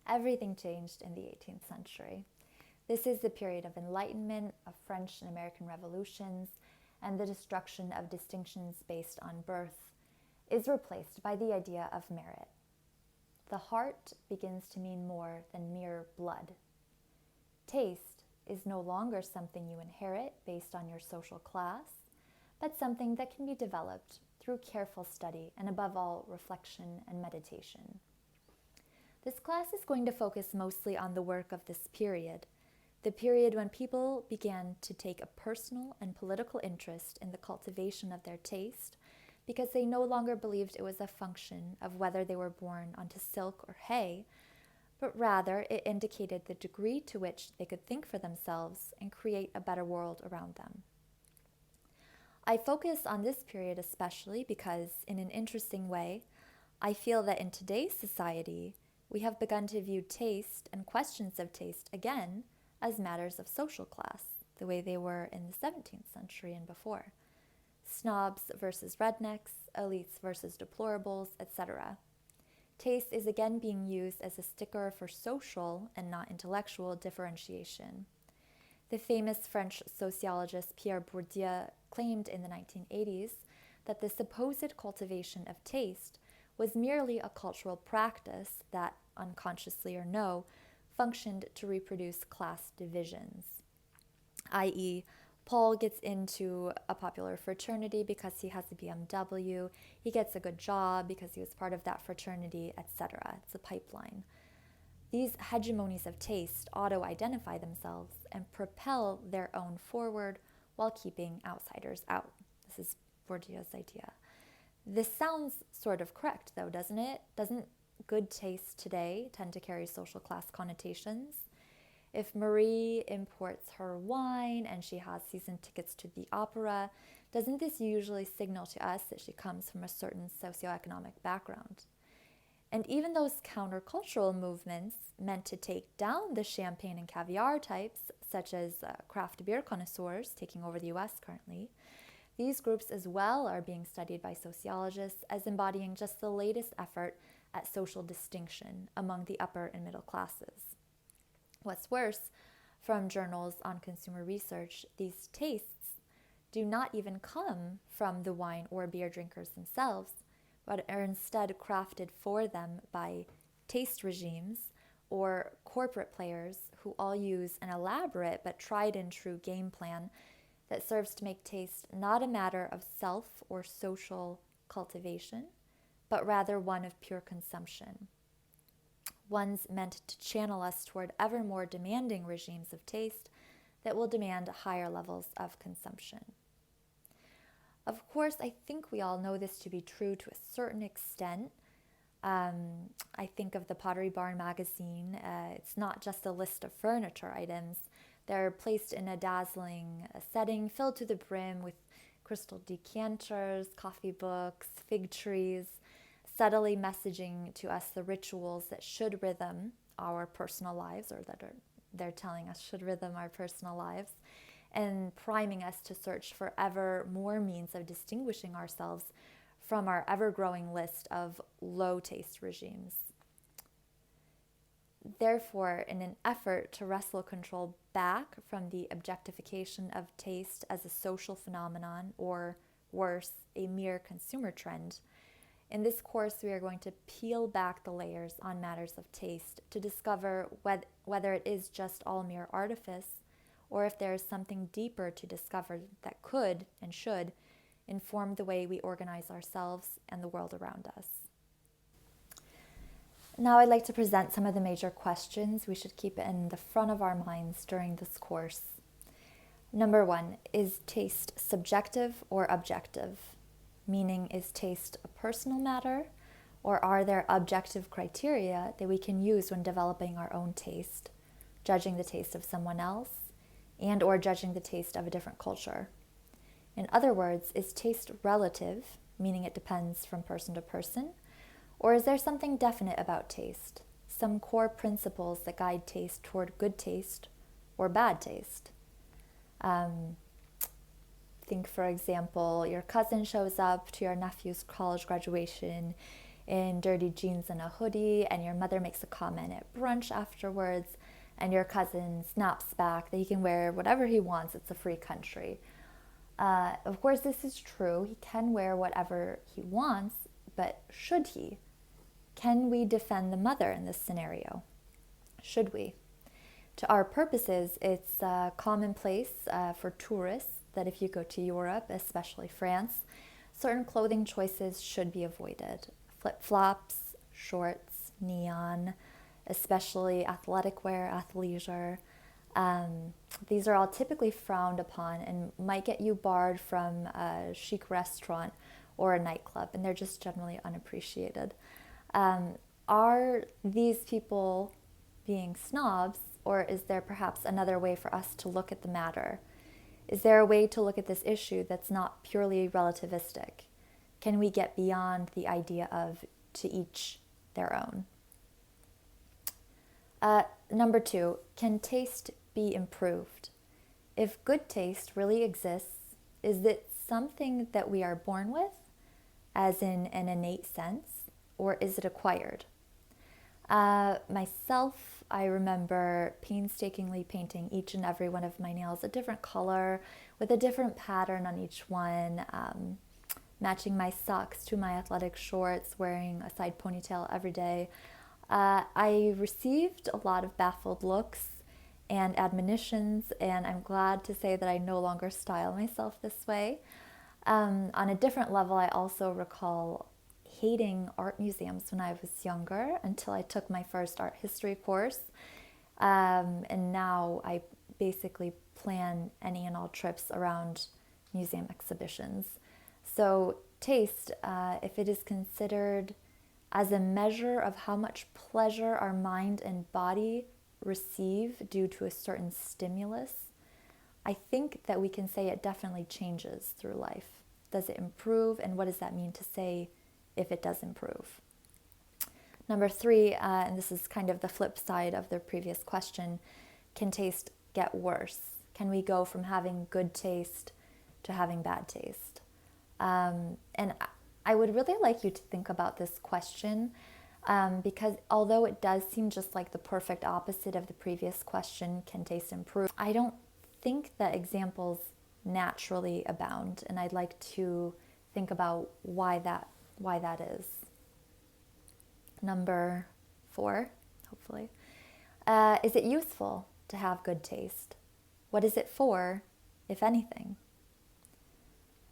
everything changed in the 18th century. This is the period of Enlightenment, of French and American revolutions, and the destruction of distinctions based on birth is replaced by the idea of merit. The heart begins to mean more than mere blood. Taste is no longer something you inherit based on your social class, but something that can be developed through careful study and, above all, reflection and meditation. This class is going to focus mostly on the work of this period, the period when people began to take a personal and political interest in the cultivation of their taste because they no longer believed it was a function of whether they were born onto silk or hay, but rather it indicated the degree to which they could think for themselves and create a better world around them. I focus on this period especially because, in an interesting way, I feel that in today's society, we have begun to view taste and questions of taste again as matters of social class, the way they were in the 17th century and before. Snobs versus rednecks, elites versus deplorables, etc. Taste is again being used as a sticker for social and not intellectual differentiation. The famous French sociologist Pierre Bourdieu claimed in the 1980s that the supposed cultivation of taste was merely a cultural practice that, unconsciously or no, functioned to reproduce class divisions, i.e., Paul gets into a popular fraternity because he has a BMW, he gets a good job because he was part of that fraternity, etc. It's a pipeline. These hegemonies of taste auto-identify themselves and propel their own forward while keeping outsiders out. This is Bourdieu's idea. This sounds sort of correct, though, doesn't it? Doesn't good taste today tend to carry social class connotations? If Marie imports her wine and she has season tickets to the opera, doesn't this usually signal to us that she comes from a certain socioeconomic background? And even those countercultural movements meant to take down the champagne and caviar types, such as craft beer connoisseurs taking over the US currently, these groups as well are being studied by sociologists as embodying just the latest effort at social distinction among the upper and middle classes. What's worse, from journals on consumer research, these tastes do not even come from the wine or beer drinkers themselves, but are instead crafted for them by taste regimes or corporate players who all use an elaborate but tried and true game plan that serves to make taste not a matter of self or social cultivation, but rather one of pure consumption. One's meant to channel us toward ever more demanding regimes of taste that will demand higher levels of consumption. Of course, I think we all know this to be true to a certain extent. I think of the Pottery Barn magazine. It's not just a list of furniture items. They're placed in a dazzling setting filled to the brim with crystal decanters, coffee books, fig trees, subtly messaging to us the rituals that should rhythm our personal lives, or that they're telling us should rhythm our personal lives, and priming us to search for ever more means of distinguishing ourselves from our ever-growing list of low-taste regimes. Therefore, in an effort to wrestle control back from the objectification of taste as a social phenomenon, or worse, a mere consumer trend, in this course, we are going to peel back the layers on matters of taste to discover whether it is just all mere artifice, or if there is something deeper to discover that could and should inform the way we organize ourselves and the world around us. Now I'd like to present some of the major questions we should keep in the front of our minds during this course. Number 1, is taste subjective or objective? Meaning, is taste a personal matter, or are there objective criteria that we can use when developing our own taste, judging the taste of someone else, and or judging the taste of a different culture? In other words, is taste relative, meaning it depends from person to person, or is there something definite about taste, some core principles that guide taste toward good taste or bad taste? Think, for example, your cousin shows up to your nephew's college graduation in dirty jeans and a hoodie, and your mother makes a comment at brunch afterwards, and your cousin snaps back that he can wear whatever he wants, it's a free country. Of course, this is true. He can wear whatever he wants, but should he? Can we defend the mother in this scenario? Should we? To our purposes, it's commonplace for tourists that if you go to Europe, especially France, certain clothing choices should be avoided. Flip-flops, shorts, neon, especially athletic wear, athleisure. These are all typically frowned upon and might get you barred from a chic restaurant or a nightclub, and they're just generally unappreciated. Are these people being snobs, or is there perhaps another way for us to look at the matter? Is there a way to look at this issue that's not purely relativistic? Can we get beyond the idea of to each their own? Number 2, can taste be improved? If good taste really exists, is it something that we are born with, as in an innate sense, or is it acquired? Myself, I remember painstakingly painting each and every one of my nails a different color with a different pattern on each one, matching my socks to my athletic shorts, wearing a side ponytail every day. I received a lot of baffled looks and admonitions, and I'm glad to say that I no longer style myself this way. On a different level, I also recall hating art museums when I was younger until I took my first art history course. And now I basically plan any and all trips around museum exhibitions. So taste, if it is considered as a measure of how much pleasure our mind and body receive due to a certain stimulus, I think that we can say it definitely changes through life. Does it improve? And what does that mean to say if it does improve? Number 3, and this is kind of the flip side of the previous question, can taste get worse? Can we go from having good taste to having bad taste? And I would really like you to think about this question, because although it does seem just like the perfect opposite of the previous question, can taste improve? I don't think that examples naturally abound, and I'd like to think about why that is. Number 4, hopefully. Is it useful to have good taste? What is it for, if anything?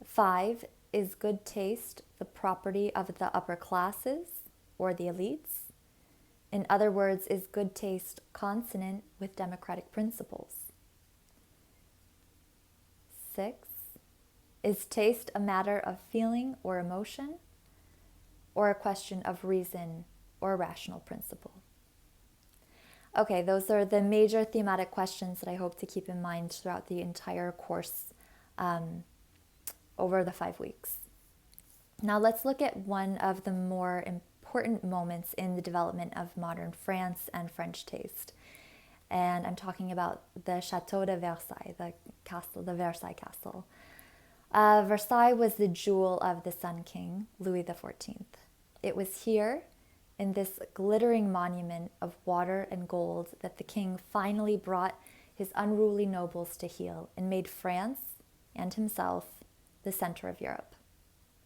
5, is good taste the property of the upper classes or the elites? In other words, is good taste consonant with democratic principles? 6, is taste a matter of feeling or emotion, or a question of reason or rational principle? Okay, those are the major thematic questions that I hope to keep in mind throughout the entire course over the 5 weeks. Now let's look at one of the more important moments in the development of modern France and French taste. And I'm talking about the Chateau de Versailles, the Versailles Castle. Versailles was the jewel of the Sun King, Louis XIV. It was here, in this glittering monument of water and gold, that the king finally brought his unruly nobles to heel and made France and himself the center of Europe.